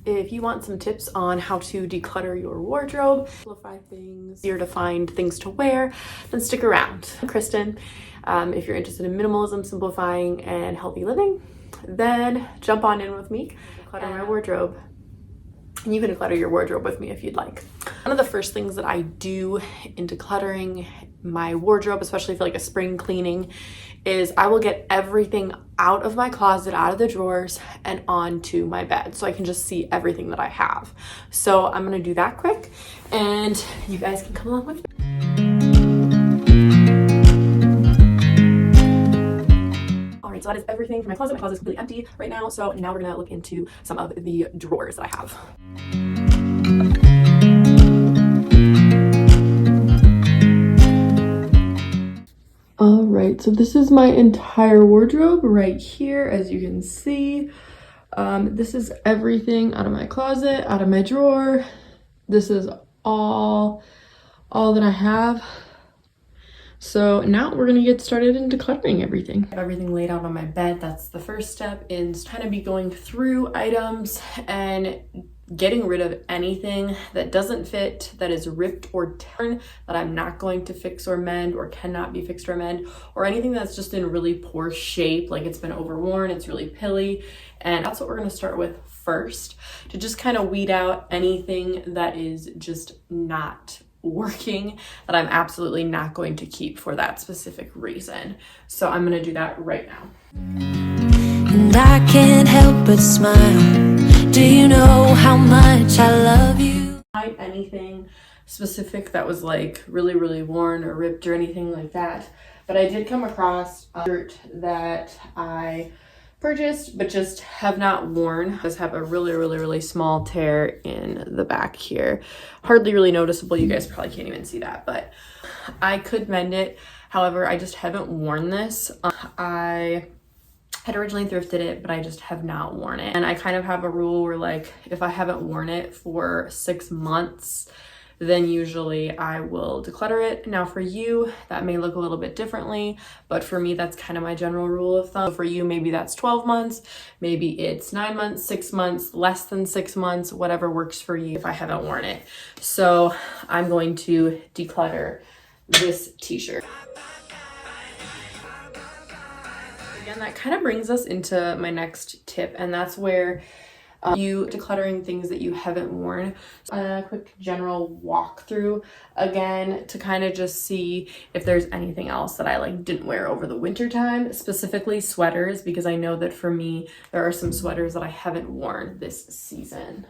If you want some tips on how to declutter your wardrobe, simplify things, easier to find things to wear, then stick around. I'm Kristen. If you're interested in minimalism, simplifying, and healthy living, then jump on in with me. Declutter my wardrobe. And you can declutter your wardrobe with me if you'd like. One of the first things that I do in decluttering my wardrobe, especially for like a spring cleaning, is I will get everything out of my closet, out of the drawers, and onto my bed so I can just see everything that I have. So I'm gonna do that quick, and you guys can come along with me. So that is everything from my closet. My closet is completely empty right now. So now we're gonna look into some of the drawers that I have. All right, so this is my entire wardrobe right here, as you can see. This is everything out of my closet, out of my drawer. This is all that I have. So now we're gonna get started in decluttering everything. I have everything laid out on my bed. That's the first step, is kind of be going through items and getting rid of anything that doesn't fit, that is ripped or torn, that I'm not going to fix or mend or cannot be fixed or mend, or anything that's just in really poor shape, like it's been overworn, it's really pilly. And that's what we're gonna start with first, to just kind of weed out anything that is just not working, that I'm absolutely not going to keep for that specific reason. So I'm gonna do that right now. And I can't help but smile. Do you know how much I love you? Anything specific that was like really worn or ripped or anything like that, but I did come across a shirt that I purchased but just have not worn. Just have a really small tear in the back here. Hardly really noticeable. You guys probably can't even see that, but I could mend it. However, I just haven't worn this. I had originally thrifted it, but I just have not worn it. And I kind of have a rule where, like, if I haven't worn it for 6 months, then usually I will declutter it. Now for you, that may look a little bit differently, but for me, that's kind of my general rule of thumb. For you, maybe that's 12 months, maybe it's 9 months, 6 months, less than 6 months, whatever works for you if I haven't worn it. So I'm going to declutter this t-shirt. Again, that kind of brings us into my next tip, and that's where you decluttering things that you haven't worn. A quick general walkthrough again to kind of just see if there's anything else that I like didn't wear over the winter time, specifically sweaters, because I know that for me there are some sweaters that I haven't worn this season.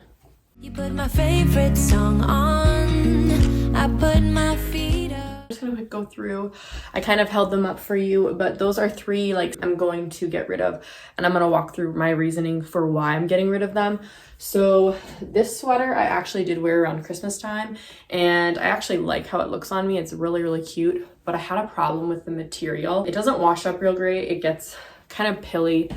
You put my favorite song on. I put my feet up. I'm just gonna go through. I kind of held them up for you, but those are 3 like I'm going to get rid of, and I'm gonna walk through my reasoning for why I'm getting rid of them. So this sweater I actually did wear around Christmas time, and I actually like how it looks on me. It's really cute, but I had a problem with the material. It doesn't wash up real great. It gets kind of pilly.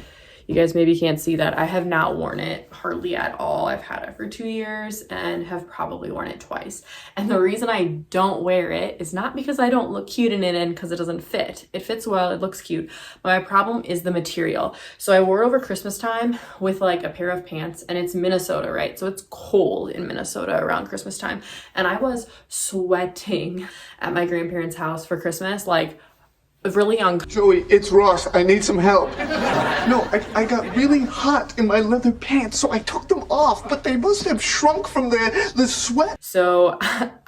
You guys maybe can't see that. I have not worn it hardly at all. I've had it for 2 years and have probably worn it twice. And the reason I don't wear it is not because I don't look cute in it and because it doesn't fit. It fits well, it looks cute, but my problem is the material. So I wore it over Christmas time with like a pair of pants, and it's Minnesota, right? So it's cold in Minnesota around Christmas time. And I was sweating at my grandparents' house for Christmas, like really young. Joey, it's Ross. I need some help. No, I got really hot in my leather pants, so I took them off, but they must have shrunk from the sweat. So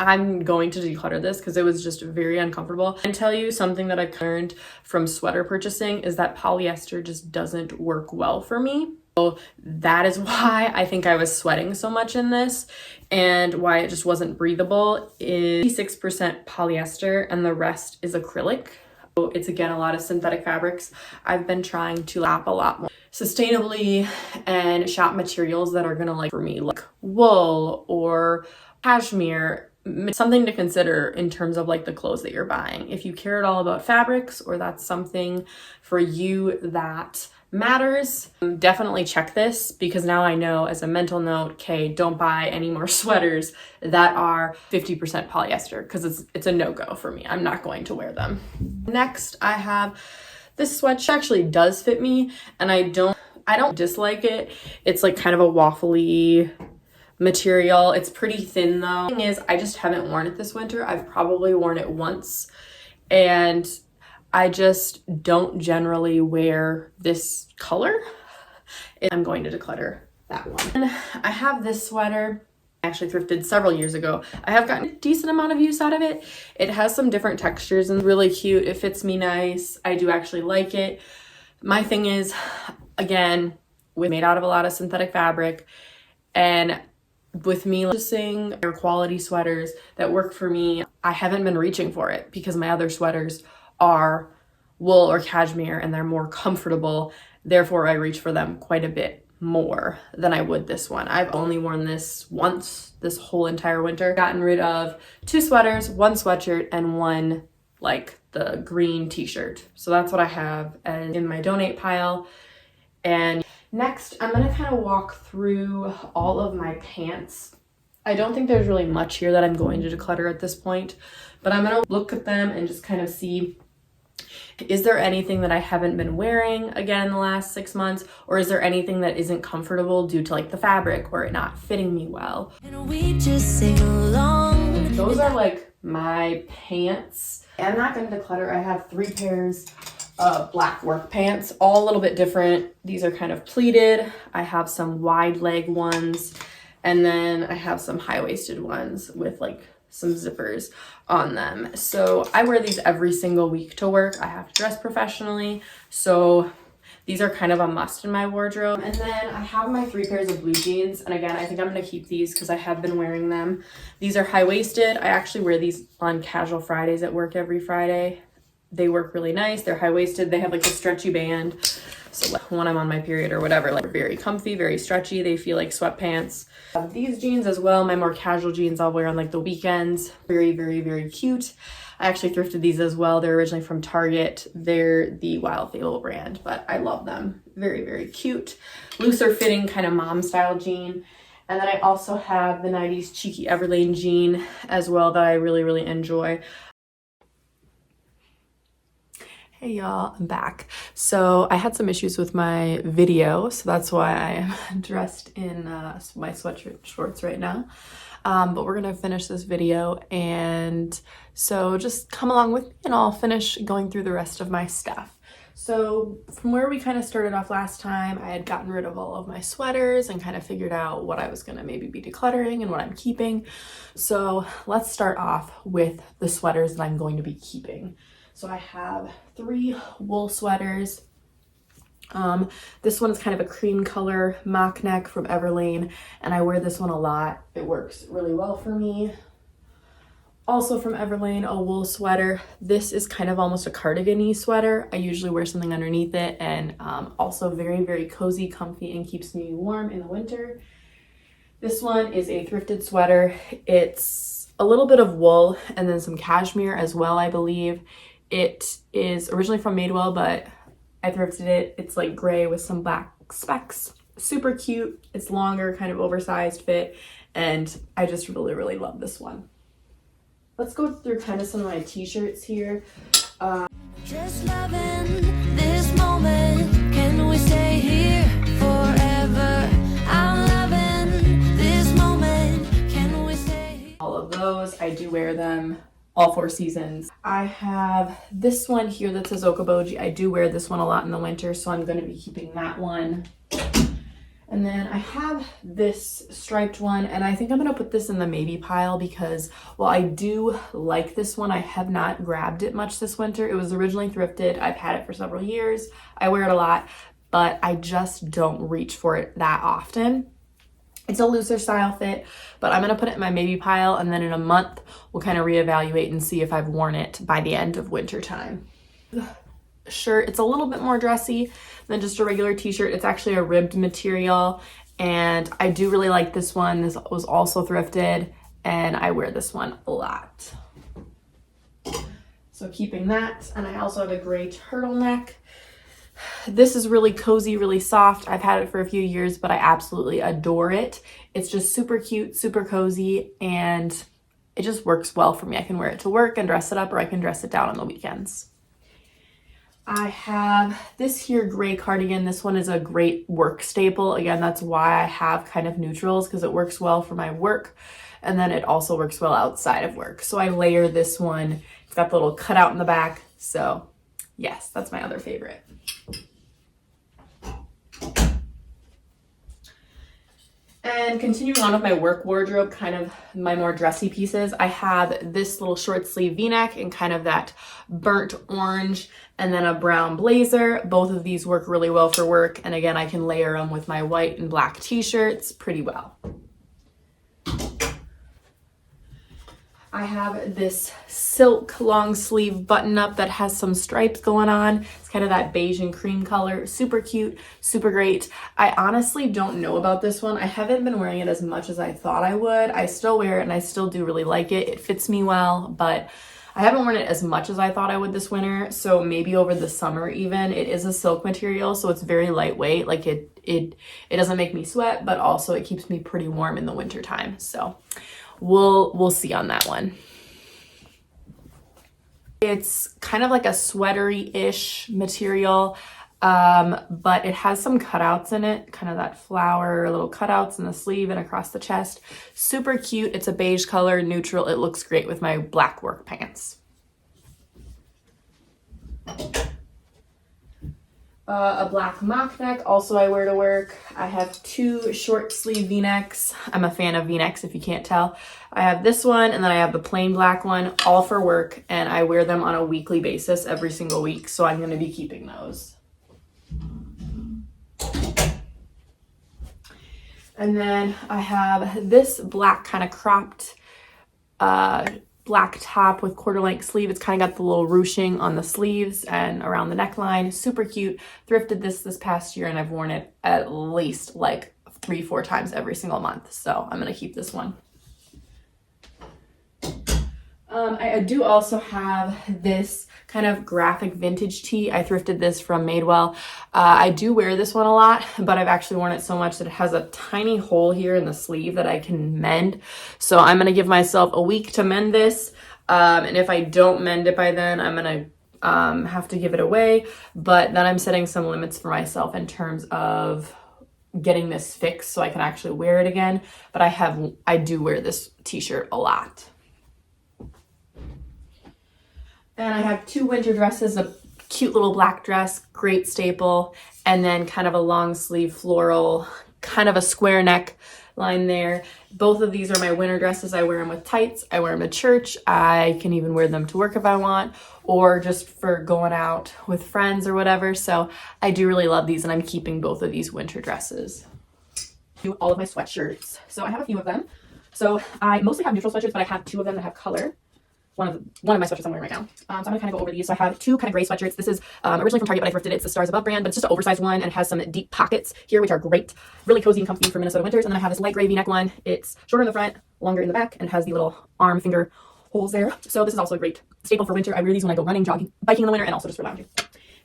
I'm going to declutter this because it was just very uncomfortable. And tell you something that I've learned from sweater purchasing is that polyester just doesn't work well for me. So that is why I think I was sweating so much in this, and why it just wasn't breathable. Is 86% polyester and the rest is acrylic. It's again a lot of synthetic fabrics. I've been trying to shop a lot more sustainably and shop materials that are gonna, like, for me, like wool or cashmere. Something to consider in terms of like the clothes that you're buying. If you care at all about fabrics, or that's something for you that matters, definitely check this, because now I know as a mental note, okay, don't buy any more sweaters that are 50% polyester, because it's a no-go for me. I'm not going to wear them. Next, I have this sweatshirt. Actually does fit me, and I don't I don't dislike it. It's like kind of a waffly material. It's pretty thin though. The thing is, I just haven't worn it this winter. I've probably worn it once, and I just don't generally wear this color. I'm going to declutter that one. And I have this sweater. I actually thrifted several years ago. I have gotten a decent amount of use out of it. It has some different textures and really cute. It fits me nice. I do actually like it. My thing is, again, we're made out of a lot of synthetic fabric, and with me purchasing air quality sweaters that work for me, I haven't been reaching for it because my other sweaters are wool or cashmere and they're more comfortable. Therefore, I reach for them quite a bit more than I would this one. I've only worn this once this whole entire winter. Gotten rid of 2 sweaters, 1 sweatshirt, and 1 like the green t-shirt. So that's what I have in my donate pile. And next, I'm gonna kind of walk through all of my pants. I don't think there's really much here that I'm going to declutter at this point, but I'm gonna look at them and just kind of see, is there anything that I haven't been wearing again in the last 6 months, or is there anything that isn't comfortable due to like the fabric or it not fitting me well? And we just sing along. Those are like my pants. I'm not going to declutter. I have 3 pairs of black work pants, all a little bit different. These are kind of pleated. I have some wide leg ones, and then I have some high-waisted ones with like some zippers on them. So I wear these every single week to work. I have to dress professionally, so these are kind of a must in my wardrobe. And then I have my 3 pairs of blue jeans, and again, I think I'm going to keep these because I have been wearing them. These are high-waisted. I actually wear these on casual Fridays at work every Friday. They work really nice. They're high-waisted. They have like a stretchy band, so like when I'm on my period or whatever, like very comfy, very stretchy. They feel like sweatpants. I have these jeans as well. My more casual jeans I'll wear on like the weekends. Very, very, very cute. I actually thrifted these as well. They're originally from Target. They're the Wild Fable brand, but I love them. Very, very cute. Looser fitting kind of mom style jean. And then I also have the 90s cheeky Everlane jean as well that I really, really enjoy. Hey y'all, I'm back. So I had some issues with my video, so that's why I am dressed in my sweatshirt shorts right now. But we're gonna finish this video, and so just come along with me and I'll finish going through the rest of my stuff. So from where we kind of started off last time, I had gotten rid of all of my sweaters and kind of figured out what I was gonna maybe be decluttering and what I'm keeping. So let's start off with the sweaters that I'm going to be keeping. So I have 3 wool sweaters. This one is kind of a cream color mock neck from Everlane, and I wear this one a lot. It works really well for me. Also from Everlane, a wool sweater. This is kind of almost a cardigan-y sweater. I usually wear something underneath it, and also very, very cozy, comfy, and keeps me warm in the winter. This one is a thrifted sweater. It's a little bit of wool and then some cashmere as well, I believe. It is originally from Madewell, but I thrifted it. It's like gray with some black specks. Super cute. It's longer, kind of oversized fit, and I just really, really love this one. Let's go through kind of some of my t-shirts here. Just loving this moment. Can we stay here forever? I'm loving this moment. Can we stay here? All of those, I do wear them all 4 seasons. I have this one here that says Okoboji. I do wear this one a lot in the winter, so I'm going to be keeping that one. And then I have this striped one, and I think I'm going to put this in the maybe pile because while I do like this one, I have not grabbed it much this winter. It was originally thrifted. I've had it for several years. I wear it a lot, but I just don't reach for it that often. It's a looser style fit, but I'm going to put it in my maybe pile, and then in a month, we'll kind of reevaluate and see if I've worn it by the end of winter time. Shirt, it's a little bit more dressy than just a regular t-shirt. It's actually a ribbed material, and I do really like this one. This was also thrifted, and I wear this one a lot. So keeping that, and I also have a gray turtleneck. This is really cozy, really soft. I've had it for a few years, but I absolutely adore it. It's just super cute, super cozy, and it just works well for me. I can wear it to work and dress it up, or I can dress it down on the weekends. I have this here gray cardigan. This one is a great work staple. Again, that's why I have kind of neutrals, because it works well for my work. And then it also works well outside of work. So I layer this one. It's got the little cutout in the back. So yes, that's my other favorite. And continuing on with my work wardrobe, kind of my more dressy pieces, I have this little short sleeve v-neck in kind of that burnt orange, and then a brown blazer. Both of these work really well for work. And again, I can layer them with my white and black t-shirts pretty well. I have this silk long sleeve button up that has some stripes going on. It's kind of that beige and cream color. Super cute, super great. I honestly don't know about this one. I haven't been wearing it as much as I thought I would. I still wear it and I still do really like it. It fits me well, but I haven't worn it as much as I thought I would this winter. So maybe over the summer even. It is a silk material, so it's very lightweight. Like it doesn't make me sweat, but also it keeps me pretty warm in the winter time. So we'll see on that one. It's kind of like a sweatery-ish material, but it has some cutouts in it, kind of that flower, little cutouts in the sleeve and across the chest. Super cute. It's a beige color, neutral. It looks great with my black work pants. A black mock neck, also I wear to work. I have two short sleeve v-necks. I'm a fan of v-necks if you can't tell. I have this one and then I have the plain black one, all for work, and I wear them on a weekly basis every single week, so I'm going to be keeping those. And then I have this black kind of cropped black top with quarter length sleeve. It's kind of got the little ruching on the sleeves and around the neckline. Super cute. Thrifted this past year and I've worn it at least like 3-4 times every single month. So I'm going to keep this one. I do also have this kind of graphic vintage tee. I thrifted this from Madewell. I do wear this one a lot, but I've actually worn it so much that it has a tiny hole here in the sleeve that I can mend. So I'm going to give myself a week to mend this. And if I don't mend it by then, I'm going to have to give it away. But then I'm setting some limits for myself in terms of getting this fixed so I can actually wear it again. But I do wear this t-shirt a lot. And I have two winter dresses, a cute little black dress, great staple, and then kind of a long sleeve floral, kind of a square neck line there. Both of these are my winter dresses. I wear them with tights. I wear them to church. I can even wear them to work if I want, or just for going out with friends or whatever. So I do really love these, and I'm keeping both of these winter dresses. Do all of my sweatshirts. So I have a few of them. So I mostly have neutral sweatshirts, but I have two of them that have color. One of my sweatshirts I'm wearing right now. So I'm going to kind of go over these. So I have two kind of gray sweatshirts. This is originally from Target, but I thrifted it. It's the Stars Above brand, but it's just an oversized one and it has some deep pockets here, which are great. Really cozy and comfy for Minnesota winters. And then I have this light gray v-neck one. It's shorter in the front, longer in the back, and has the little arm finger holes there. So this is also a great staple for winter. I wear these when I go running, jogging, biking in the winter, and also just for lounging.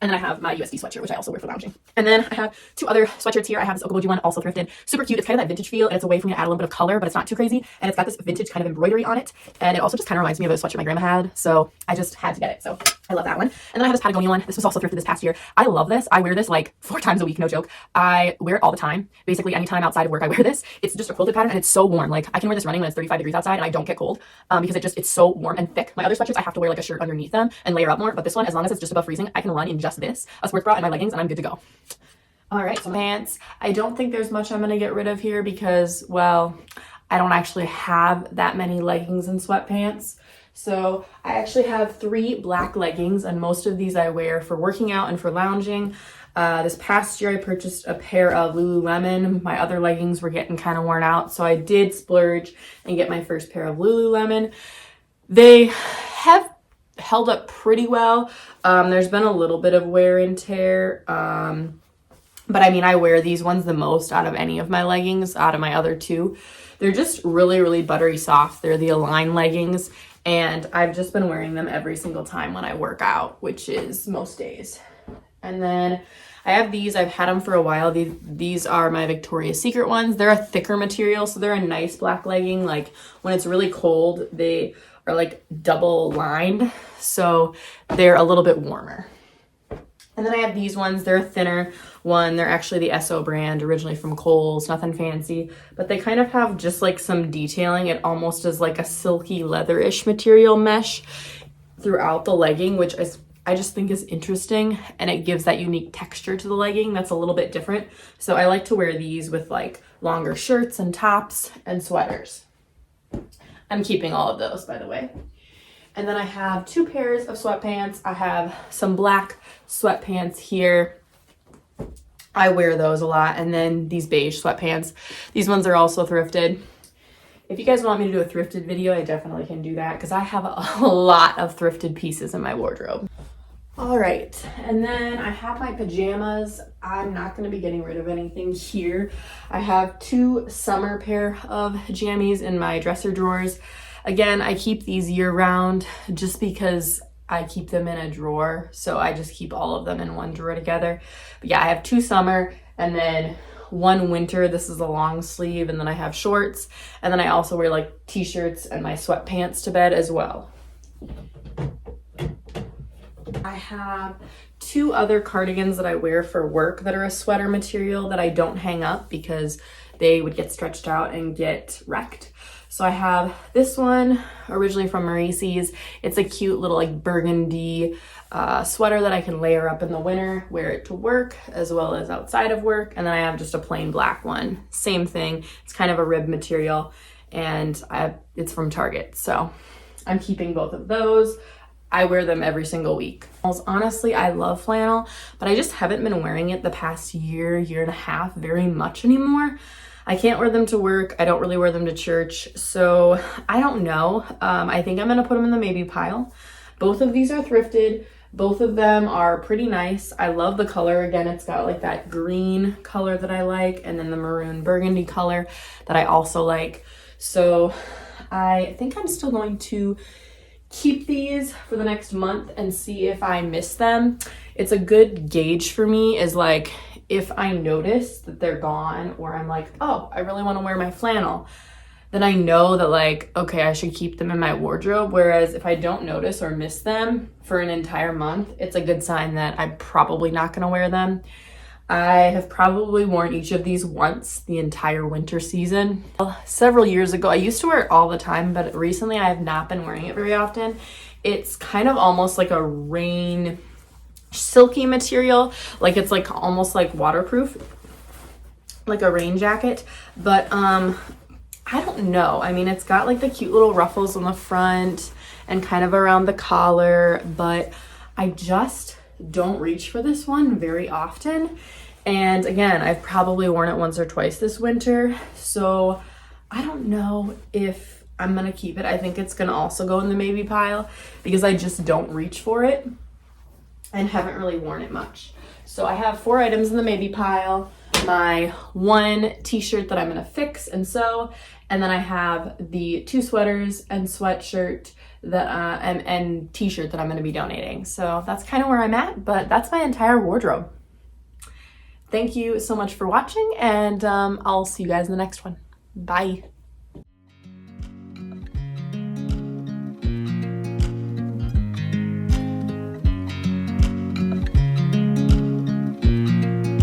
And then I have my USD sweatshirt, which I also wear for lounging. And then I have two other sweatshirts here. I have this Okoboji one, also thrifted. Super cute. It's kind of that vintage feel, and it's a way for me to add a little bit of color, but it's not too crazy. And it's got this vintage kind of embroidery on it. And it also just kind of reminds me of a sweatshirt my grandma had. So I just had to get it. So I love that one. And then I have this Patagonia one. This was also thrifted this past year. I love this. I wear this like 4 times a week, no joke. I wear it all the time. Basically, anytime outside of work, I wear this. It's just a quilted pattern, and it's so warm. Like I can wear this running when it's 35 degrees outside, and I don't get cold because it's so warm and thick. My other sweatshirts, I have to wear like a shirt underneath them and layer up more. But this one, as long as it's just above freezing, I can run in just this, a sports bra and my leggings, and I'm good to go. All right, so pants. I don't think there's much I'm going to get rid of here because, well, I don't actually have that many leggings and sweatpants. So I actually have 3 black leggings, and most of these I wear for working out and for lounging. This past year I purchased a pair of Lululemon. My other leggings were getting kind of worn out, so I did splurge and get my first pair of Lululemon. They have held up pretty well. There's been a little bit of wear and tear. But I mean, I wear these ones the most out of any of my leggings, out of my other 2. They're just really, really buttery soft. They're the Align leggings, and I've just been wearing them every single time when I work out, which is most days. And then I have these. I've had them for a while. These are my Victoria's Secret ones. They're a thicker material, so they're a nice black legging. Like when it's really cold, they are like double lined, so they're a little bit warmer. And then I have these ones. They're a thinner one. They're actually the SO brand, originally from Kohl's, nothing fancy, but they kind of have just like some detailing. It almost is like a silky leather-ish material mesh throughout the legging, which I just think is interesting, and it gives that unique texture to the legging that's a little bit different. So I like to wear these with like longer shirts and tops and sweaters. I'm keeping all of those, by the way. And then I have 2 pairs of sweatpants. I have some black sweatpants here. I wear those a lot. And then these beige sweatpants. These ones are also thrifted. If you guys want me to do a thrifted video, I definitely can do that because I have a lot of thrifted pieces in my wardrobe. All right, and then I have my pajamas. I'm not going to be getting rid of anything here. I have 2 summer pair of jammies in my dresser drawers. Again, I keep these year round just because I keep them in a drawer. So I just keep all of them in one drawer together. But yeah, I have 2 summer and then 1 winter. This is a long sleeve, and then I have shorts. And then I also wear like t-shirts and my sweatpants to bed as well. I have 2 other cardigans that I wear for work that are a sweater material that I don't hang up because they would get stretched out and get wrecked. So I have this one originally from Maurice's. It's a cute little like burgundy sweater that I can layer up in the winter, wear it to work as well as outside of work. And then I have just a plain black one. Same thing. It's kind of a rib material, and it's from Target. So I'm keeping both of those. I wear them every single week. Honestly, I love flannel, but I just haven't been wearing it the past year and a half very much anymore. I can't wear them to work. I don't really wear them to church. So I don't know. I think I'm gonna put them in the maybe pile. Both of these are thrifted. Both of them are pretty nice. I love the color. Again, it's got like that green color that I like, and then the maroon burgundy color that I also like. So I think I'm still going to keep these for the next month and see if I miss them. It's a good gauge for me is like, if I notice that they're gone, or I'm like, oh, I really want to wear my flannel, then I know that like, okay, I should keep them in my wardrobe. Whereas if I don't notice or miss them for an entire month, it's a good sign that I'm probably not going to wear them. I have probably worn each of these once the entire winter season. Several years ago, I used to wear it all the time, but recently I have not been wearing it very often. It's kind of almost like a rain silky material, like it's like almost like waterproof, like a rain jacket. But I don't know. I mean, it's got like the cute little ruffles on the front and kind of around the collar, but I just don't reach for this one very often. And again, I've probably worn it once or twice this winter, so I don't know if I'm gonna keep it. I think it's gonna also go in the maybe pile because I just don't reach for it and haven't really worn it much. So I have 4 items in the maybe pile, my 1 t-shirt that I'm gonna fix and sew, and then I have the 2 sweaters and sweatshirt that and t-shirt that I'm gonna be donating. So that's kind of where I'm at, but that's my entire wardrobe. Thank you so much for watching, and I'll see you guys in the next one. Bye.